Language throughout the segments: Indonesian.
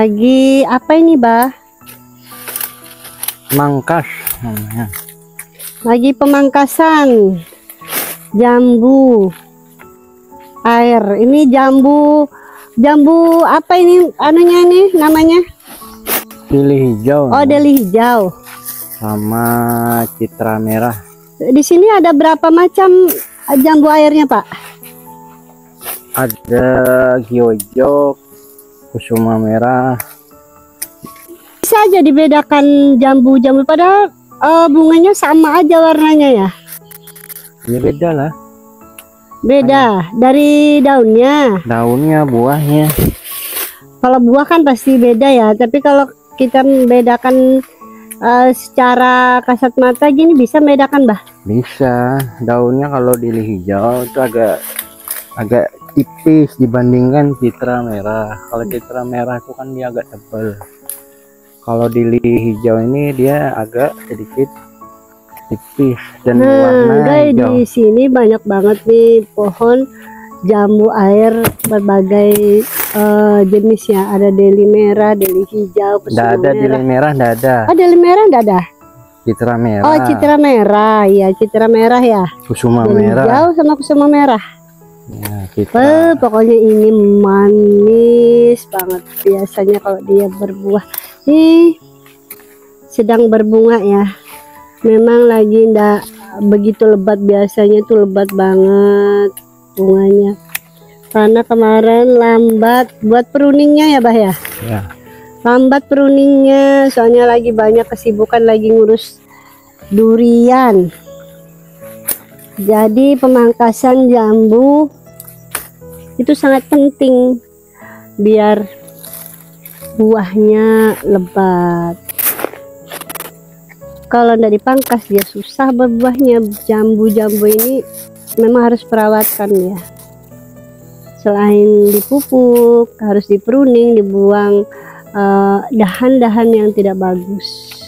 Lagi apa ini, Bah? Mangkas namanya. Lagi pemangkasan jambu air. Ini jambu apa ini anunya nih namanya? Lili hijau. Oh, deli hijau. Sama citra merah. Di sini ada berapa macam jambu airnya, Pak? Ada giojok, kusuma merah. Bisa aja dibedakan jambu-jambu padahal bunganya sama aja warnanya ya? Ya beda lah. Beda dari daunnya. Daunnya, buahnya. Kalau buah kan pasti beda ya, tapi kalau kita membedakan secara kasat mata gini bisa membedakan, Bah? Bisa. Daunnya kalau lili hijau itu agak tipis dibandingkan citra merah. Kalau citra merah itu kan dia agak tebal. Kalau lili hijau ini dia agak sedikit tipis dan warna guys, hijau. di sini banyak banget nih pohon jambu air berbagai jenis ya. Ada deli merah, deli hijau, Nggak ada deli merah, nggak ada. Oh, deli merah nggak ada. Citra merah. Oh, citra merah ya, citra merah ya. Kusuma Deli merah. hijau sama kusuma merah. Ya, citra. Pokoknya ini manis banget. Biasanya kalau dia berbuah, nih sedang berbunga ya. Memang lagi ndak begitu lebat, biasanya tuh lebat banget bunganya. Karena kemarin lambat buat pruningnya ya, Bah ya. Ya. Lambat pruningnya, soalnya lagi banyak kesibukan lagi ngurus durian. Jadi pemangkasan jambu itu sangat penting biar buahnya lebat. Kalau tidak dipangkas dia susah berbuahnya. Jambu-jambu ini memang harus perawatan ya. Selain dipupuk, harus dipruning, dibuang dahan-dahan yang tidak bagus.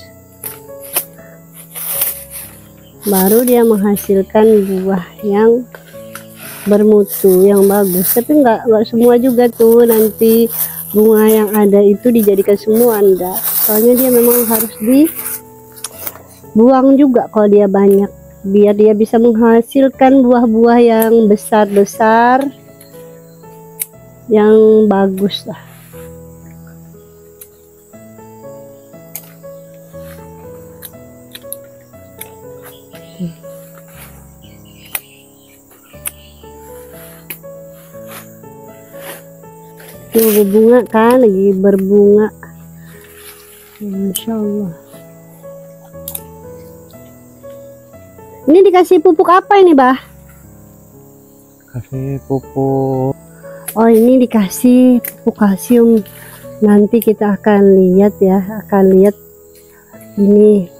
Baru dia menghasilkan buah yang bermutu, yang bagus. Tapi nggak semua juga tuh nanti bunga yang ada itu dijadikan semua, enggak. Soalnya dia memang harus dibuang juga kalau dia banyak, biar dia bisa menghasilkan buah-buah yang besar-besar, yang bagus lah. Tuh berbunga kan, lagi berbunga. Masya Allah. Ini dikasih pupuk apa ini, Bah? Kasih pupuk. Oh, ini dikasih pupuk kalsium. Nanti kita akan lihat ya, ini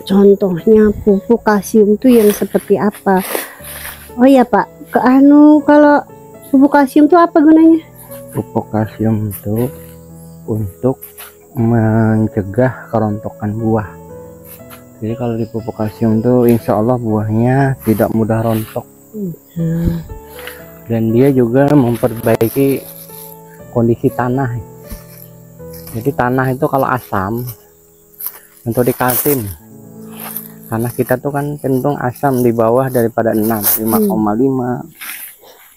contohnya pupuk kalsium tuh yang seperti apa. Oh ya, Pak, kalau pupuk kalsium tuh apa gunanya? Pupuk kalsium itu untuk mencegah kerontokan buah. Jadi kalau di pupuk kalsium itu insya Allah buahnya tidak mudah rontok. Dan dia juga memperbaiki kondisi tanah. Jadi tanah itu kalau asam untuk di kaltim, tanah kita tuh kan cenderung asam di bawah daripada 6, 5,5.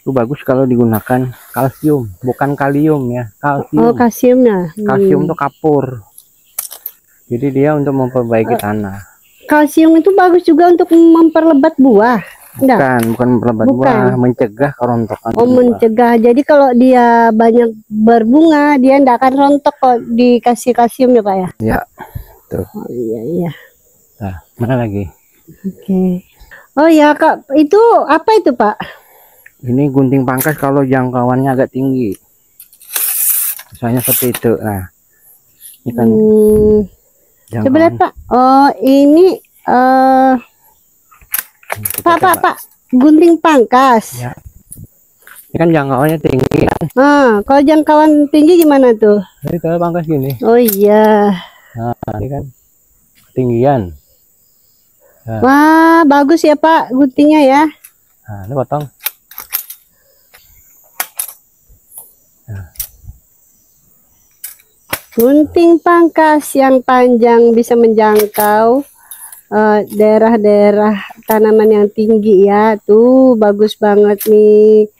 Itu bagus kalau digunakan kalsium, bukan kalium ya, kalsium. Oh, kalsiumnya. Kalsium tuh kapur. Jadi dia untuk memperbaiki tanah. Kalsium itu bagus juga untuk memperlebat buah. Bukan memperlebat buah, mencegah kerontokan. Oh, buah. Mencegah. Jadi kalau dia banyak berbunga, dia tidak akan rontok kalau dikasih kalsium ya, Pak ya? Ya, tuh. Oh iya. Nah, mana lagi? Oke. Oh ya, Kak, itu apa itu, Pak? Ini gunting pangkas kalau jangkauannya agak tinggi. Misalnya seperti itu. Nah, ini kan coba lihat, Pak. Oh, ini Pak, gunting pangkas. Ya. Ini kan jangkauannya tinggi. Kalau jangkauan tinggi gimana tuh? Jadi kalau pangkas gini. Oh iya. Nah, ini kan ketinggian. Nah. Wah, bagus ya, Pak, guntingnya ya. Nah, ini potong. Gunting pangkas yang panjang bisa menjangkau daerah-daerah tanaman yang tinggi ya. Tuh bagus banget nih.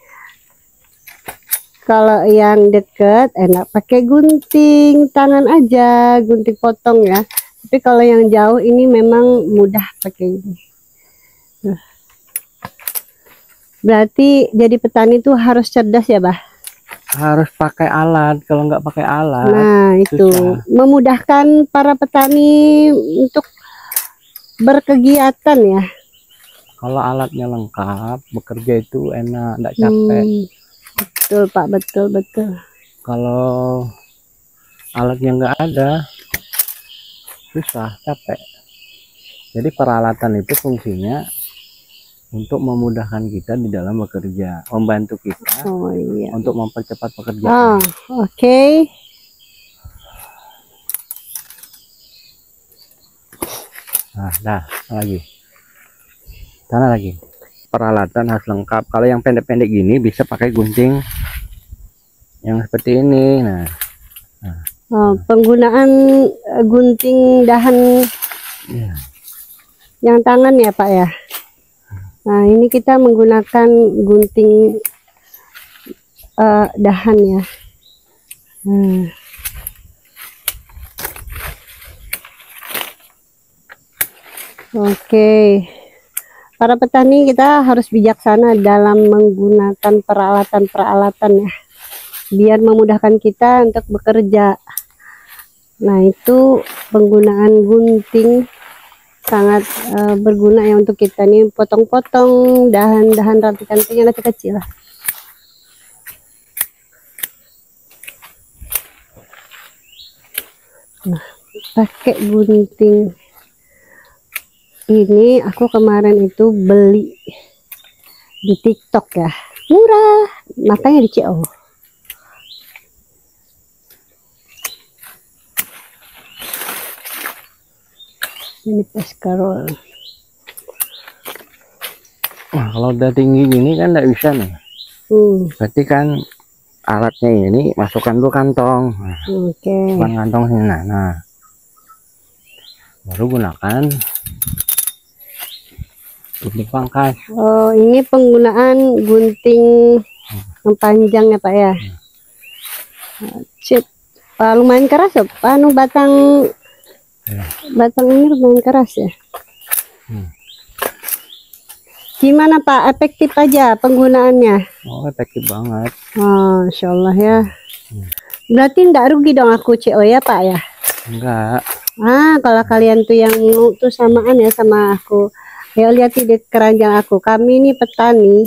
Kalau yang deket enak pakai gunting tangan aja, gunting potong ya. Tapi kalau yang jauh ini memang mudah pakai ini. Nah. Berarti jadi petani tuh harus cerdas ya, Bah? Harus pakai alat. Kalau nggak pakai alat, Nah, itu susah. memudahkan para petani untuk berkegiatan ya. Kalau alatnya lengkap, bekerja itu enak, nggak capek. Betul Pak, betul. Kalau alatnya nggak ada, susah, capek. Jadi peralatan itu fungsinya untuk memudahkan kita di dalam bekerja, membantu kita Oh iya. untuk mempercepat pekerjaan. Oke. Nah, dah, sana lagi. Peralatan harus lengkap. Kalau yang pendek-pendek gini bisa pakai gunting yang seperti ini. Nah, Penggunaan gunting dahan ya. yang tangan ya Pak ya. Nah ini kita menggunakan gunting dahan ya. Oke. Para petani kita harus bijaksana dalam menggunakan peralatan-peralatan ya, biar memudahkan kita untuk bekerja. Nah itu penggunaan gunting sangat berguna ya untuk kita nih, potong-potong dahan-dahan ranting-ranting yang kecil-kecil. Nah, pakai gunting ini aku kemarin itu beli di TikTok ya, murah, makanya di CO. Ini peskarol. Nah, kalau udah tinggi gini kan nggak bisa nih. Berarti kan alatnya ini masukkan dulu kantong. Nah, Oke. kantong sini. Nah, baru gunakan gunting pangkas. Oh, ini penggunaan gunting yang panjang ya Pak ya. Sip. Lumayan keras ya Pak, batang ini lumayan keras ya. Gimana Pak, efektif aja penggunaannya? Oh, efektif banget. Oh, Insya Allah ya. Berarti enggak rugi dong aku CO ya Pak ya? Enggak. Kalau kalian tuh yang tuh samaan ya sama aku. Ya lihat di keranjang aku. Kami ini petani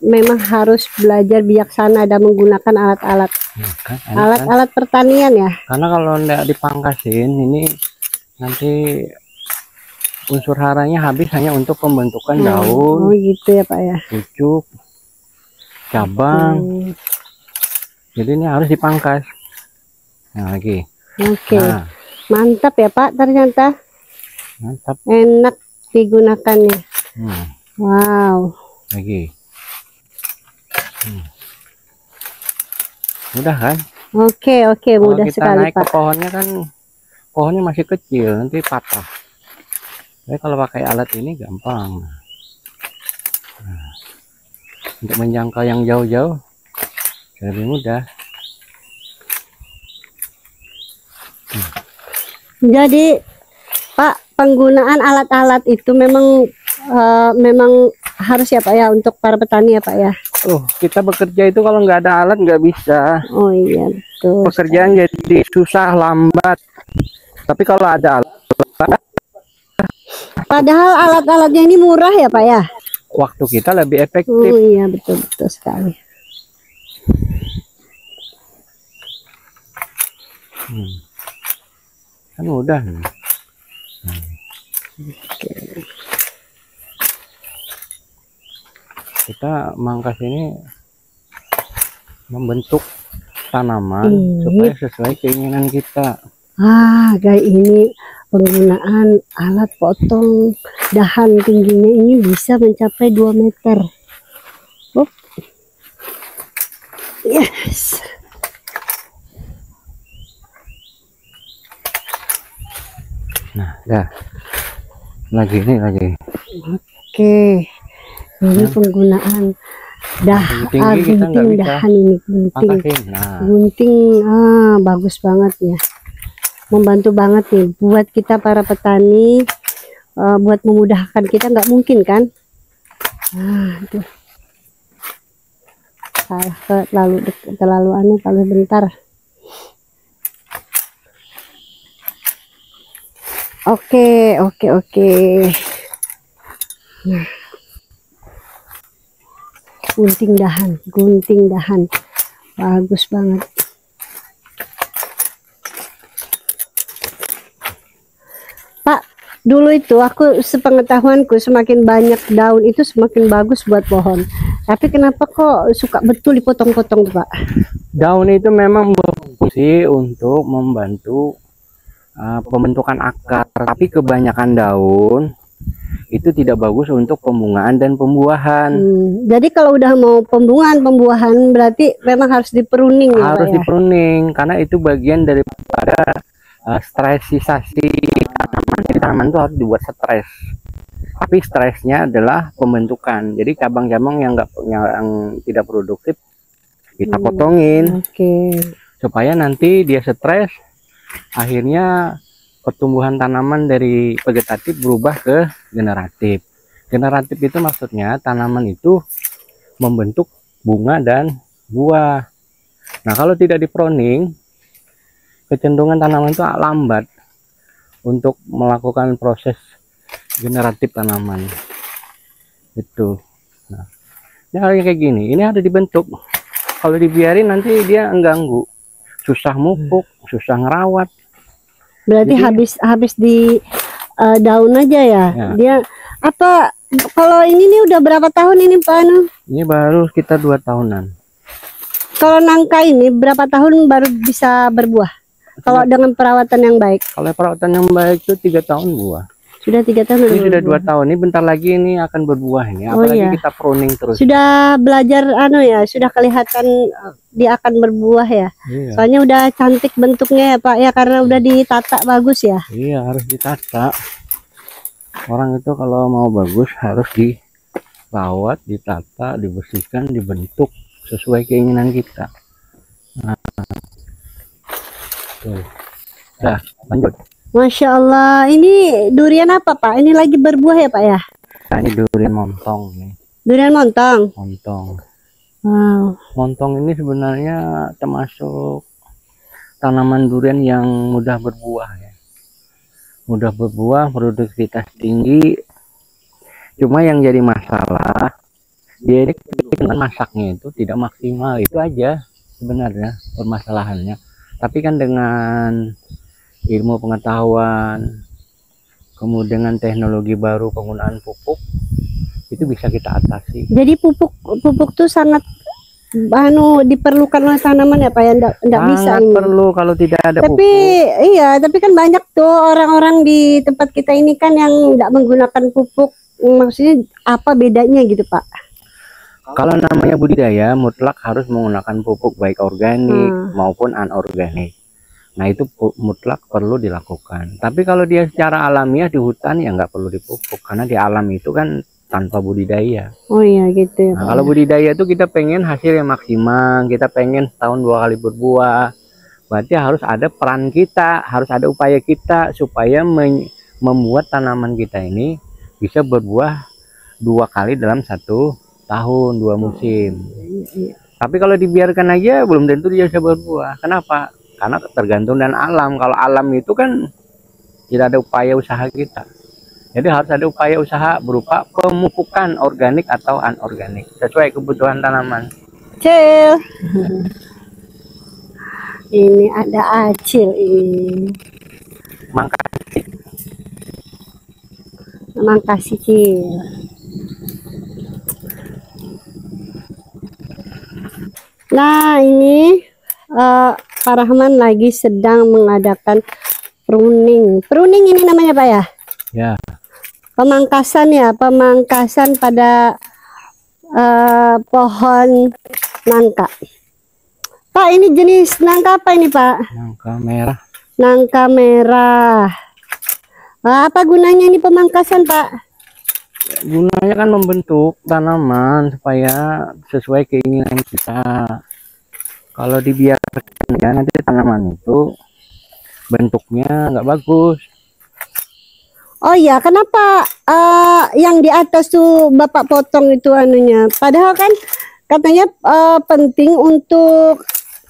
memang harus belajar bijaksana dan menggunakan alat-alat alat-alat pertanian ya. Karena kalau enggak dipangkasin ini nanti unsur haranya habis hanya untuk pembentukan daun. Oh gitu ya Pak ya. Pucuk, cabang. Jadi ini harus dipangkas. Nah lagi. Oke. Nah. Mantap ya Pak, ternyata. Mantap. Enak digunakannya. Wow. Lagi. Mudah kan? Oke, mudah sekali Pak. Naik ke pohonnya kan, pohonnya masih kecil, nanti patah. Tapi kalau pakai alat ini gampang. Nah, untuk menjangkau yang jauh-jauh lebih mudah. Jadi Pak, penggunaan alat-alat itu memang harus ya Pak ya untuk para petani ya Pak ya. Kita bekerja itu kalau nggak ada alat nggak bisa. Oh iya betul. Pekerjaan jadi susah, lambat. Tapi kalau ada alat, padahal alat-alatnya ini murah ya Pak ya. Waktu kita lebih efektif. Oh iya betul sekali. Kan mudah nih. Kita mangkas ini membentuk tanaman supaya sesuai keinginan kita. Guys, ini penggunaan alat potong dahan tingginya ini bisa mencapai 2 meter. Yes. Ya, lagi ini lagi. Oke, ini penggunaan Tinggi kita nggak gunting bisa dahan ini, gunting. angkatin. Nah, Gunting, bagus banget ya. Membantu banget nih buat kita para petani, buat memudahkan kita, nggak mungkin kan? Tuh. Salah terlalu bentar. Oke. Nah, gunting dahan, bagus banget. Pak, dulu itu aku sepengetahuanku semakin banyak daun itu semakin bagus buat pohon. Tapi kenapa kok suka betul dipotong-potong, Pak? daun itu memang berfungsi untuk membantu pembentukan akar, tapi kebanyakan daun itu tidak bagus untuk pembungaan dan pembuahan. Jadi kalau udah mau pembuahan berarti memang harus dipruning ya, Harus Pak, ya? dipruning karena itu bagian daripada stresisasi tanaman. Jadi tanaman itu harus dibuat stres. Tapi stresnya adalah pembentukan. Jadi cabang-cabang yang tidak produktif kita potongin. Oke. Supaya nanti dia stres, akhirnya pertumbuhan tanaman dari vegetatif berubah ke generatif. Generatif itu maksudnya tanaman itu membentuk bunga dan buah. Nah, kalau tidak dipruning, kecenderungan tanaman itu lambat untuk melakukan proses generatif tanaman. Itu. Nah, ini kayak gini, ini ada dibentuk. Kalau dibiarin nanti dia mengganggu, susah mupuk, susah ngerawat. Berarti Jadi, habis di daun aja ya? Ya. Dia apa? Kalau ini nih udah berapa tahun ini, Pak Anu? Ini baru kita 2 tahunan. Kalau nangka ini berapa tahun baru bisa berbuah? Kalau dengan perawatan yang baik? Kalau perawatan yang baik itu 3 tahun buah. Sudah 3 tahun. Ini sudah 2 tahun. Ini bentar lagi ini akan berbuah ini. Oh, Apalagi iya. kita pruning terus. Sudah belajar sudah kelihatan dia akan berbuah ya. Iya. Soalnya udah cantik bentuknya ya, Pak ya, karena udah ditata bagus ya. Iya, harus ditata. Orang itu kalau mau bagus harus dirawat, ditata, dibersihkan, dibentuk sesuai keinginan kita. Nah, tuh. Dah, lanjut. Masya Allah, ini durian apa, Pak? Ini lagi berbuah ya, Pak ya? Nah, ini durian montong nih. Durian montong. Montong. Wow. Montong ini sebenarnya termasuk tanaman durian yang mudah berbuah ya. Mudah berbuah, produktivitas tinggi. Cuma yang jadi masalah dia ini dengan masaknya itu tidak maksimal. Itu aja sebenarnya permasalahannya. Tapi kan dengan ilmu pengetahuan, kemudian dengan teknologi baru penggunaan pupuk, itu bisa kita atasi. Jadi pupuk tuh sangat diperlukan oleh tanaman ya, Pak ya? Enggak bisa Sangat ini. perlu kalau tidak ada Tapi pupuk. iya, tapi kan banyak tuh orang-orang di tempat kita ini kan yang enggak menggunakan pupuk. Maksudnya apa bedanya gitu, Pak? Kalau namanya budidaya mutlak harus menggunakan pupuk baik organik maupun anorganik. Nah, itu mutlak perlu dilakukan. Tapi kalau dia secara alamiah di hutan ya nggak perlu dipupuk karena di alam itu kan tanpa budidaya. Oh iya gitu ya. Nah, kalau budidaya itu kita pengen hasil yang maksimal, kita pengen setahun 2 kali berbuah. Berarti harus ada peran kita, harus ada upaya kita supaya membuat tanaman kita ini bisa berbuah 2 kali dalam 1 tahun, 2 musim. Tapi kalau dibiarkan aja belum tentu dia bisa berbuah. Kenapa? Karena tergantung dengan alam. Kalau alam itu kan tidak ada upaya usaha kita. Jadi harus ada upaya usaha berupa pemupukan organik atau anorganik sesuai kebutuhan tanaman. Acil. Ini ada acil ini. Makasih, Cil. Nah, ini Pak Rahman lagi sedang mengadakan pruning. Pruning ini namanya, Pak ya? Ya. Pemangkasan ya, pemangkasan pada pohon nangka. Pak, ini jenis nangka apa ini, Pak? Nangka merah. Nangka merah. Apa gunanya ini pemangkasan, Pak? Gunanya kan membentuk tanaman supaya sesuai keinginan kita. Kalau dibiarkan ya nanti tanaman itu bentuknya nggak bagus. Oh iya, kenapa yang di atas tuh Bapak potong itu anunya? Padahal kan katanya penting untuk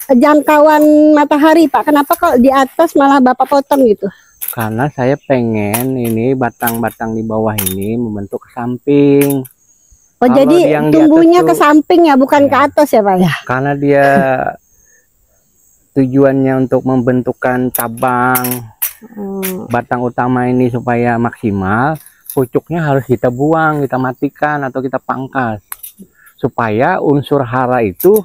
jangkauan matahari, Pak. Kenapa kalau di atas malah Bapak potong gitu? Karena saya pengen ini batang-batang di bawah ini membentuk ke samping. Oh, Kalau jadi yang di tumbuhnya atas ke tuh, samping ya, bukan ya, ke atas ya, Pak ya? karena dia tujuannya untuk membentukkan cabang batang utama ini supaya maksimal, pucuknya harus kita buang, kita matikan atau kita pangkas supaya unsur hara itu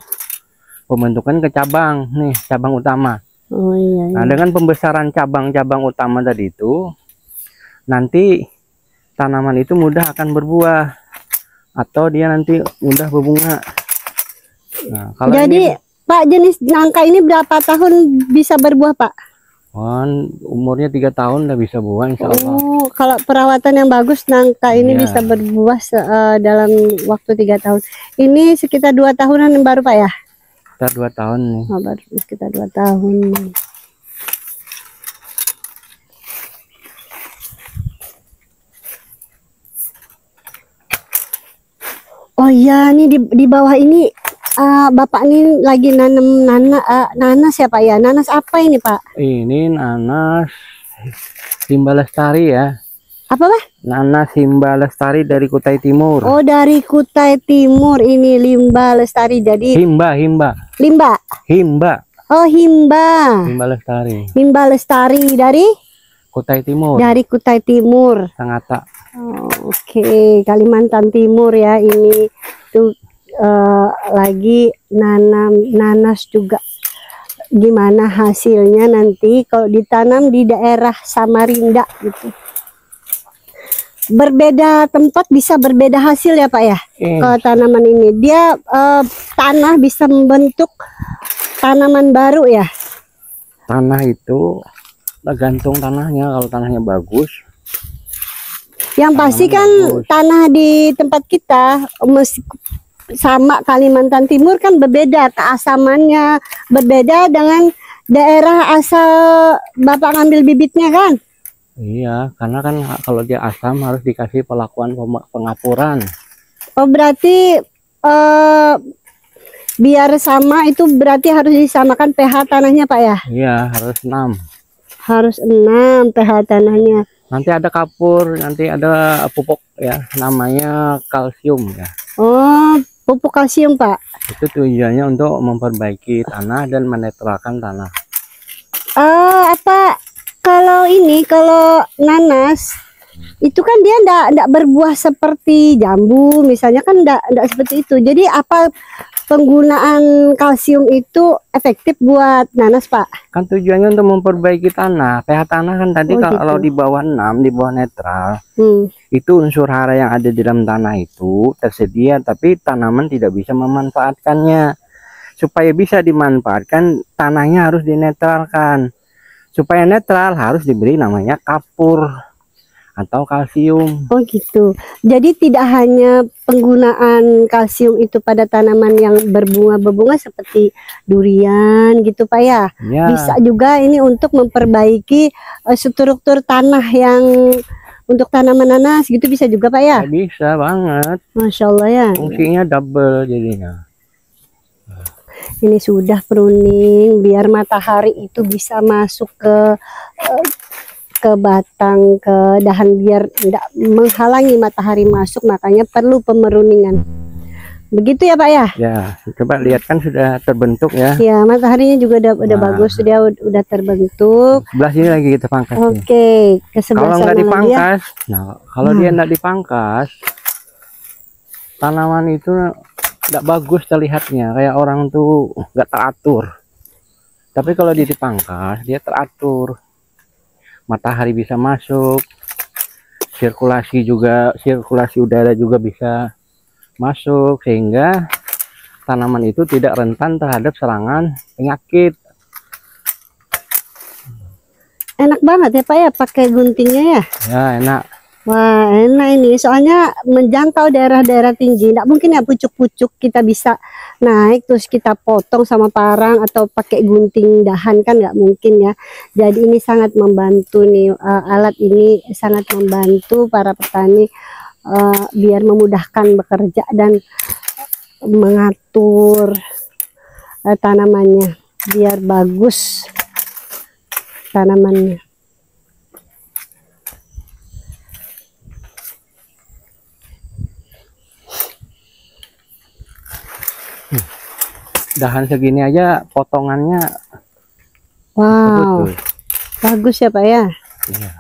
pembentukan ke cabang nih, cabang utama. Oh iya, iya. Nah, dengan pembesaran cabang-cabang utama tadi itu, nanti tanaman itu mudah akan berbuah atau dia nanti mudah berbunga. Nah, kalau Jadi ini, Pak, jenis nangka ini berapa tahun bisa berbuah, Pak? umurnya 3 tahun udah bisa buah insya Allah. Oh, kalau perawatan yang bagus nangka ini Iya. bisa berbuah dalam waktu 3 tahun. Ini sekitar 2 tahunan baru, Pak ya? Sekitar 2 tahun nih. Oh, baru sekitar 2 tahun. Oh iya, nih di bawah ini Bapak ini lagi nanam nanas ya, Pak ya? Nanas apa ini, Pak? Ini nanas Himba Lestari ya. Apa, Pak? Nanas Himba Lestari dari Kutai Timur. Oh, dari Kutai Timur ini Limba Lestari. Jadi Himba. Oh, Himba. Himba Lestari. Himba Lestari dari Kutai Timur. Dari Kutai Timur. Sangatta. Oh, oke, Kalimantan Timur ya. Ini tuh lagi nanam nanas juga. Gimana hasilnya nanti kalau ditanam di daerah Samarinda gitu. Berbeda tempat bisa berbeda hasil ya, Pak ya. Kalau tanaman ini dia tanah bisa membentuk tanaman baru ya. Tanah itu tergantung tanahnya. Kalau tanahnya bagus, yang pasti kan bagus. Tanah di tempat kita sama Kalimantan Timur kan berbeda, keasamannya berbeda dengan daerah asal Bapak ngambil bibitnya kan. Iya, karena kan kalau dia asam harus dikasih perlakuan pengapuran. Oh, berarti biar sama itu berarti harus disamakan pH tanahnya, Pak ya? Iya, harus 6. Harus 6 pH tanahnya. Nanti ada kapur, nanti ada pupuk ya, namanya kalsium ya. Oh, pupuk kalsium, Pak. Itu tujuannya untuk memperbaiki tanah dan menetralkan tanah. Apa kalau nanas itu kan dia enggak berbuah seperti jambu misalnya, kan enggak seperti itu. Jadi apa penggunaan kalsium itu efektif buat nanas, Pak? Kan tujuannya untuk memperbaiki tanah. pH tanah kan tadi kalau gitu. di bawah 6, di bawah netral, itu unsur hara yang ada di dalam tanah itu tersedia, tapi tanaman tidak bisa memanfaatkannya. Supaya bisa dimanfaatkan, tanahnya harus dinetralkan. Supaya netral harus diberi namanya kapur atau kalsium. Oh gitu. Jadi tidak hanya penggunaan kalsium itu pada tanaman yang berbunga seperti durian gitu, Pak ya. Ya. Bisa juga ini untuk memperbaiki struktur tanah yang untuk tanaman nanas gitu, bisa juga, Pak ya. Bisa banget. Masya Allah ya. Fungsinya double jadinya. Ini sudah pruning biar matahari itu bisa masuk ke batang, ke dahan, biar tidak menghalangi matahari masuk, makanya perlu pemeruningan. Begitu ya, Pak ya? Ya, coba lihat kan sudah terbentuk ya. Ya, mataharinya juga udah bagus, dia udah terbentuk. Sebelah sini lagi kita pangkas. Oke, ke sebelah kalau nggak sana dipangkas, kalau dia nggak dipangkas, tanaman itu nggak bagus terlihatnya, kayak orang tuh nggak teratur. Tapi kalau dia dipangkas, dia teratur. Matahari bisa masuk, sirkulasi udara juga bisa masuk, sehingga tanaman itu tidak rentan terhadap serangan penyakit. Enak banget ya Pak ya pakai guntingnya ya. Ya enak. Wah enak ini, soalnya menjangkau daerah-daerah tinggi. Nggak mungkin ya pucuk-pucuk kita bisa naik terus kita potong sama parang atau pakai gunting dahan, kan nggak mungkin ya. Jadi ini sangat membantu nih, alat ini sangat membantu para petani biar memudahkan bekerja dan mengatur tanamannya biar bagus tanamannya. Dahan segini aja potongannya Wow, betul. bagus ya Pak ya. Iya.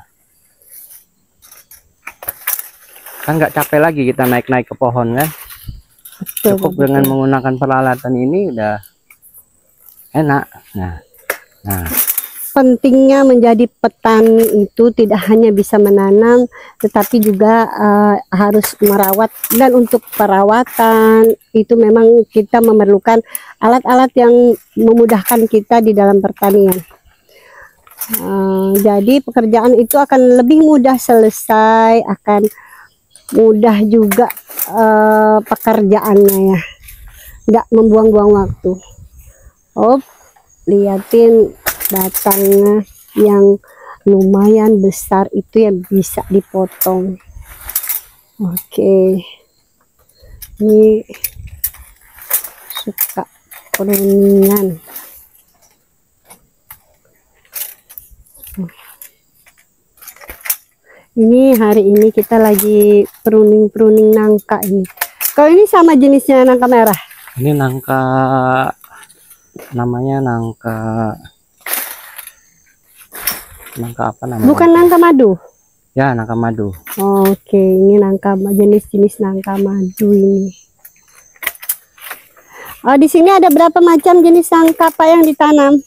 Kan nggak capek lagi kita naik-naik ke pohon kan. Betul, Cukup betul. dengan menggunakan peralatan ini udah enak. Nah Pentingnya menjadi petani itu tidak hanya bisa menanam, tetapi juga harus merawat, dan untuk perawatan itu memang kita memerlukan alat-alat yang memudahkan kita di dalam pertanian. Jadi pekerjaan itu akan lebih mudah selesai, akan mudah juga pekerjaannya ya, nggak membuang-buang waktu. Liatin batangnya yang lumayan besar itu yang bisa dipotong. Oke, ini suka pruningan. Ini hari ini kita lagi pruning nangka ini. Kalau ini sama jenisnya nangka merah. ini nangka, namanya nangka apa namanya? Bukan nangka madu. Ya nangka madu. Oke, ini nangka, jenis-jenis nangka madu ini. Oh, di sini ada berapa macam jenis nangka Pak yang ditanam?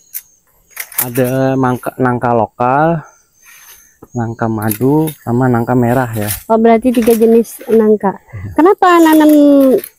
Ada nangka lokal, nangka madu, sama nangka merah ya. Oh, berarti 3 jenis nangka. Kenapa nanam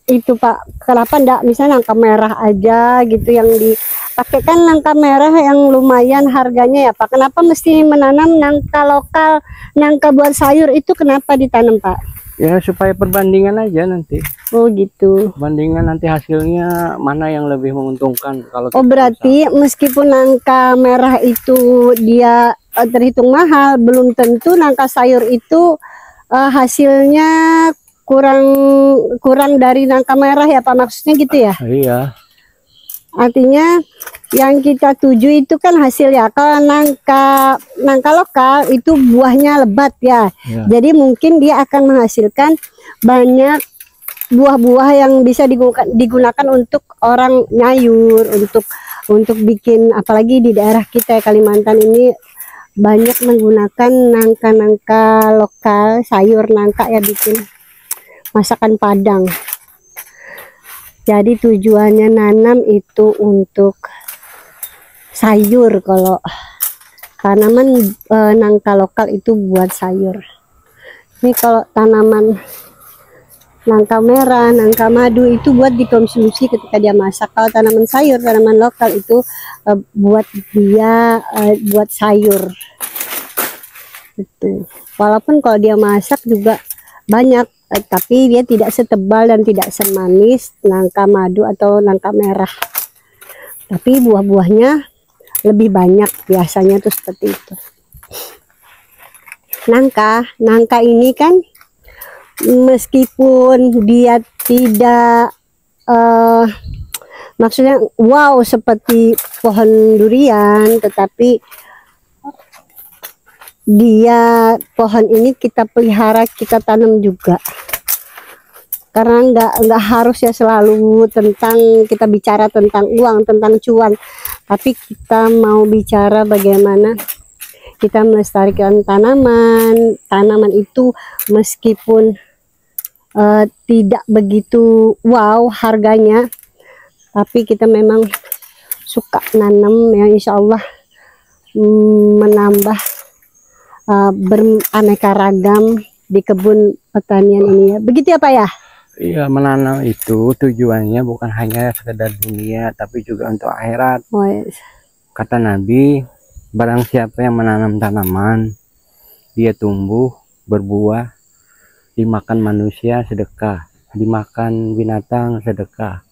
itu Pak? Kenapa enggak misalnya nangka merah aja gitu yang dipakai, kan nangka merah yang lumayan harganya ya Pak. Kenapa mesti menanam nangka lokal, nangka buat sayur itu kenapa ditanam Pak? Ya supaya perbandingan aja nanti. Oh gitu. Bandingan nanti hasilnya mana yang lebih menguntungkan kalau Oh kita berarti meskipun nangka merah itu dia terhitung mahal, belum tentu nangka sayur itu hasilnya kurang dari nangka merah ya Pak, maksudnya gitu ya? usaha. Iya. Artinya yang kita tuju itu kan hasil ya. Kalau nangka lokal itu buahnya lebat ya. Ya. Jadi mungkin dia akan menghasilkan banyak buah-buah yang bisa digunakan untuk orang nyayur, untuk bikin, apalagi di daerah kita Kalimantan ini banyak menggunakan nangka lokal, sayur nangka ya, bikin masakan Padang. Jadi tujuannya nanam itu untuk sayur, kalau tanaman nangka lokal itu buat sayur. Ini kalau tanaman nangka merah, nangka madu itu buat dikonsumsi ketika dia masak. Kalau tanaman sayur, tanaman lokal itu buat dia buat sayur. Itu. Walaupun kalau dia masak juga banyak, tapi dia tidak setebal dan tidak semanis nangka madu atau nangka merah. Tapi buah-buahnya lebih banyak biasanya tuh seperti itu. Nangka ini kan meskipun dia tidak maksudnya wow seperti pohon durian, tetapi dia pohon ini kita pelihara, kita tanam juga, karena nggak harus ya selalu tentang kita bicara tentang uang, tentang cuan, tapi kita mau bicara bagaimana kita melestarikan tanaman itu meskipun tidak begitu wow harganya, tapi kita memang suka nanam ya, insya Allah menambah beraneka ragam di kebun pertanian ini ya. Begitu ya Pak ya? Iya, menanam itu tujuannya bukan hanya sekedar dunia tapi juga untuk akhirat. Oh, yes. Kata Nabi, barang siapa yang menanam tanaman, dia tumbuh, berbuah, dimakan manusia sedekah, dimakan binatang sedekah,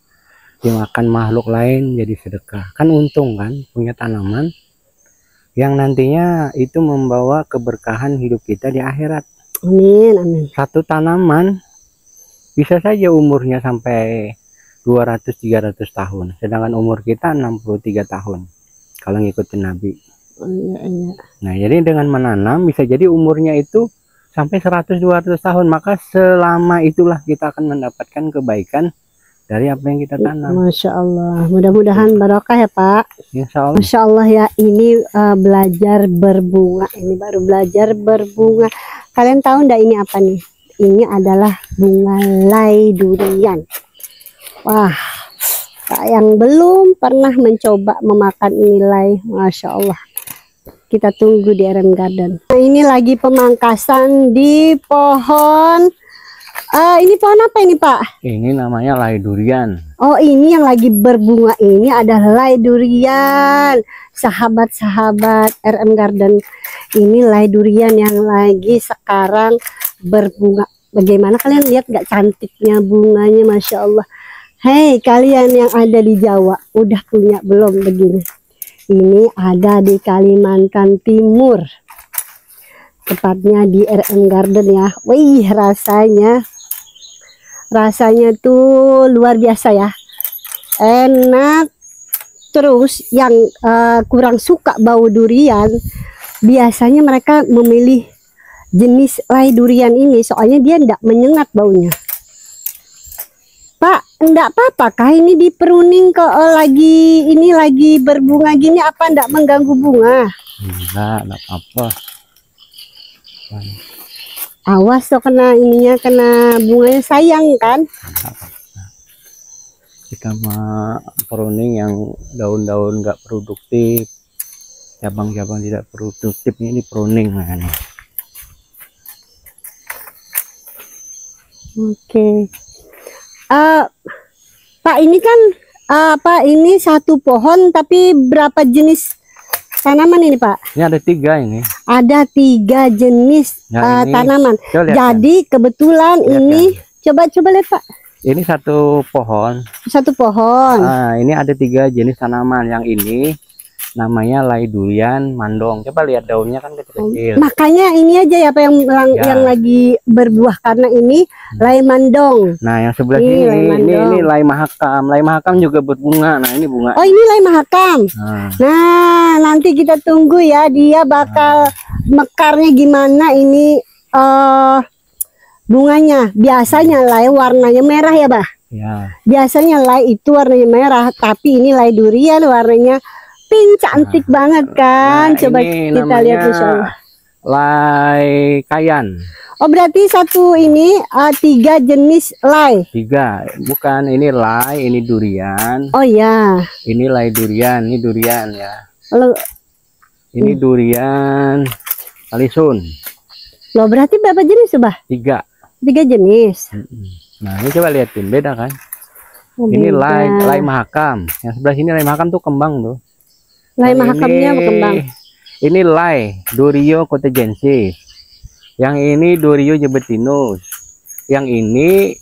dimakan makhluk lain jadi sedekah. Kan untung kan punya tanaman yang nantinya itu membawa keberkahan hidup kita di akhirat. Amin, amin. Satu tanaman bisa saja umurnya sampai 200-300 tahun, sedangkan umur kita 63 tahun kalau ngikutin Nabi. Oh, iya, iya. Nah, jadi dengan menanam bisa jadi umurnya itu sampai 100-200 tahun, maka selama itulah kita akan mendapatkan kebaikan dari apa yang kita tanam. Masya Allah, mudah-mudahan barokah ya Pak. Insya Allah. Masya Allah ya, ini belajar berbunga, ini baru belajar berbunga. Kalian tahu ndak ini apa nih? Ini adalah bunga lay durian. Wah, yang belum pernah mencoba memakan ini lay, Masya Allah. Kita tunggu di RM Garden. Nah, ini lagi pemangkasan di pohon. Ini pohon apa ini Pak? Ini namanya lay durian. Oh, ini yang lagi berbunga ini adalah lay durian. Sahabat-sahabat RM Garden, ini lay durian yang lagi sekarang berbunga. Bagaimana kalian lihat nggak cantiknya bunganya, Masya Allah. Hei kalian yang ada di Jawa, udah punya belum begini? Ini ada di Kalimantan Timur, tepatnya di RM Garden ya. Wih, rasanya tuh luar biasa ya, enak. Terus yang kurang suka bau durian, biasanya mereka memilih jenis lay durian ini, soalnya dia tidak menyengat baunya. Pak, enggak apa-apa kah ini di pruning kok lagi berbunga gini, apa enggak mengganggu bunga? Enggak apa-apa. Awas tuh kena ininya, kena bunganya, sayang kan? Kita mah pruning yang daun-daun enggak produktif, cabang-cabang tidak produktif, ini pruning kan. Oke. Pak, ini kan ini satu pohon tapi berapa jenis tanaman ini Pak? Ini ada 3 ini. Ada 3 jenis Nah, tanaman. Jadi kebetulan lihat ini coba lihat Pak. Ini satu pohon. Satu pohon. Nah, ini ada 3 jenis tanaman. Yang ini namanya lay durian mandong. Coba lihat daunnya kan kecil-kecil. Makanya ini aja ya Pak yang lagi berbuah, karena ini lay mandong. Nah, yang sebelah sini ini lay mahakam. Lay mahakam juga berbunga. Nah, ini bunga. Oh, ini lay mahakam. Nah, nanti kita tunggu ya, dia bakal mekarnya gimana ini bunganya. Biasanya lay warnanya merah ya, Bah? Ya. Biasanya lay itu warnanya merah, tapi ini lay durian warnanya pink, cantik banget kan. Coba kita lihat Insya Allah. Lay kayan. Oh, berarti satu ini 3 jenis lay. 3, bukan, ini lay, ini durian. Oh ya. Ini lay durian, ini durian ya. Lalu ini durian kalisun. Loh, berarti berapa jenis Bah? 3 jenis. Nah, ini coba liatin, beda kan? Oh, ini beda. lay mahakam. Yang sebelah sini lay mahakam tuh kembang tuh. Lay mahakamnya berkembang. Ini lay Durio cotegensis. Yang ini Durio jubetinus. Yang ini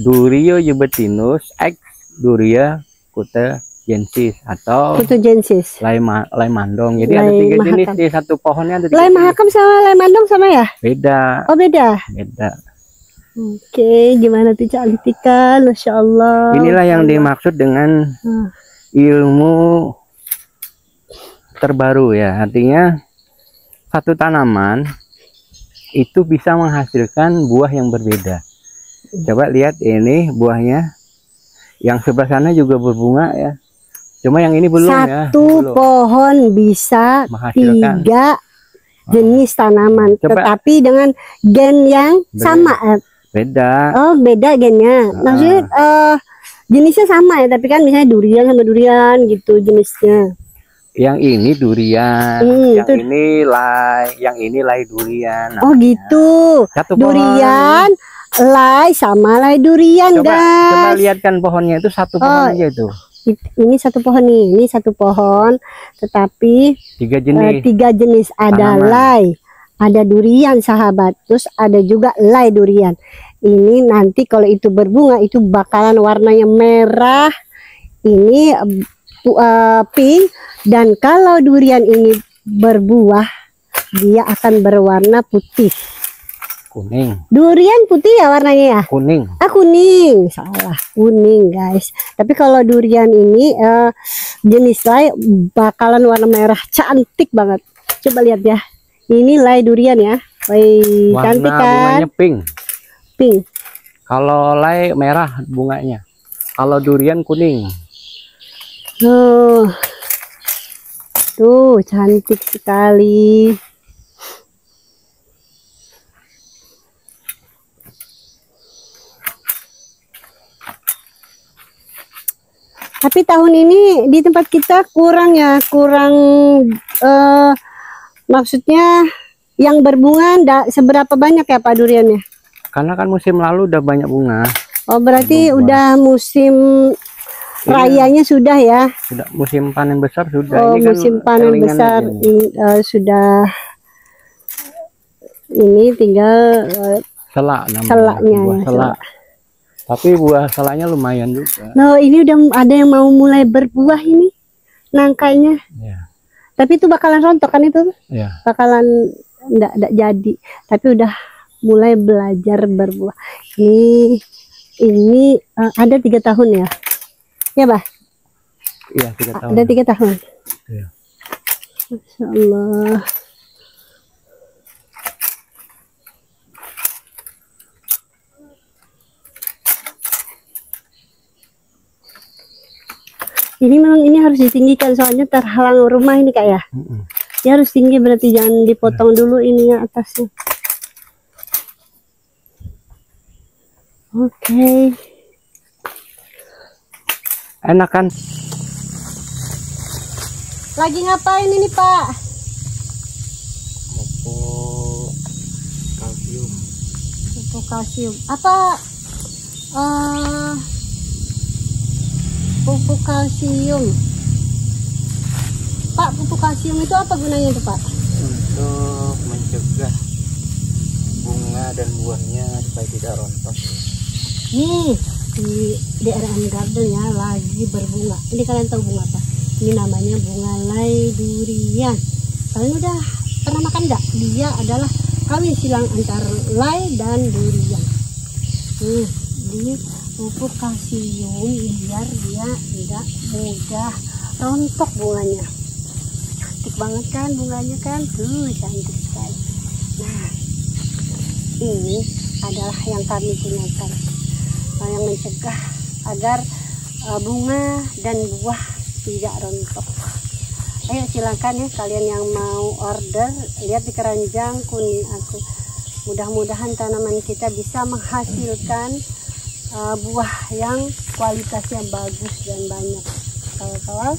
Durio jubetinus X Duria cotegensis atau cotegensis. Lay mandong. Jadi ada 3 jenis di satu pohonnya. Ada 3 lay mahakam sama lay mandong sama ya? Beda. Oh, beda. Beda. Oke, gimana tuh cantik kan, Masya Allah. Inilah yang dimaksud dengan ilmu terbaru ya. Artinya satu tanaman itu bisa menghasilkan buah yang berbeda. Coba lihat ini buahnya. Yang sebelah sana juga berbunga ya. Cuma yang ini belum ya. Satu pohon bisa menghasilkan 3 jenis tanaman, tetapi dengan gen yang sama. Beda. Oh, beda gennya. Maksudnya jenisnya sama ya, tapi kan misalnya durian sama durian gitu jenisnya. Yang ini durian, ini lay durian. Oh gitu. Satu durian, lay sama lay durian, coba, guys. Coba lihatkan pohonnya itu satu pohon aja itu. Ini satu pohon nih, ini satu pohon, tetapi 3 jenis. 3 jenis. Ada Tanaman. lay, ada durian sahabat, terus ada juga lay durian. Ini nanti kalau itu berbunga itu bakalan warnanya merah, ini pink, dan kalau durian ini berbuah dia akan berwarna putih. Kuning. Durian putih ya warnanya ya? Kuning. Kuning, salah, kuning guys. Tapi kalau durian ini jenis lay bakalan warna merah, cantik banget. Coba lihat ya, ini lay durian ya. Wih, cantik kan? Bunganya pink. Pink. Kalau lay merah bunganya. Kalau durian kuning. Tuh cantik sekali. Tapi tahun ini di tempat kita kurang ya, maksudnya yang berbunga seberapa banyak ya Pak duriannya? Karena kan musim lalu udah banyak bunga. Oh berarti udah musim rayanya sudah ya? Sudah musim panen besar sudah. Oh ini kan musim panen besar sudah. Ini tinggal selak namanya. selaknya Buah ya. selak. Tapi buah selaknya lumayan juga. Nah ini udah ada yang mau mulai berbuah ini nangkanya. Ya. Tapi itu bakalan rontok kan itu? Ya. Bakalan enggak jadi. Tapi udah mulai belajar berbuah. Ini ada 3 tahun ya? Ya bah? Iya 3 tahun. Ada 3 tahun. Iya. Masya Allah. Ini memang ini harus ditinggikan soalnya terhalang rumah ini Kak ya. Ya harus tinggi berarti jangan dipotong dulu ininya atasnya. Oke. Enak kan? Lagi ngapain ini Pak? Pupuk kalsium. Pupuk kalsium. Apa? Pupuk kalsium. Pak, pupuk kalsium itu apa gunanya tuh Pak? Untuk mencegah bunga dan buahnya supaya tidak rontok. Nih di RM Garden ya lagi berbunga. Ini kalian tahu bunga apa? Ini namanya bunga lay durian. Kalian udah pernah makan nggak? Dia adalah kawin silang antara lay dan durian. Di pupuk kalsium biar dia tidak mudah rontok bunganya. Cantik banget kan bunganya kan? Tuh cantik sekali. Nah ini adalah yang kami gunakan yang mencegah agar bunga dan buah tidak rontok. Ayo silakan ya kalian yang mau order, lihat di keranjang kuning aku. Mudah-mudahan tanaman kita bisa menghasilkan buah yang kualitasnya bagus dan banyak. Kawan-kawan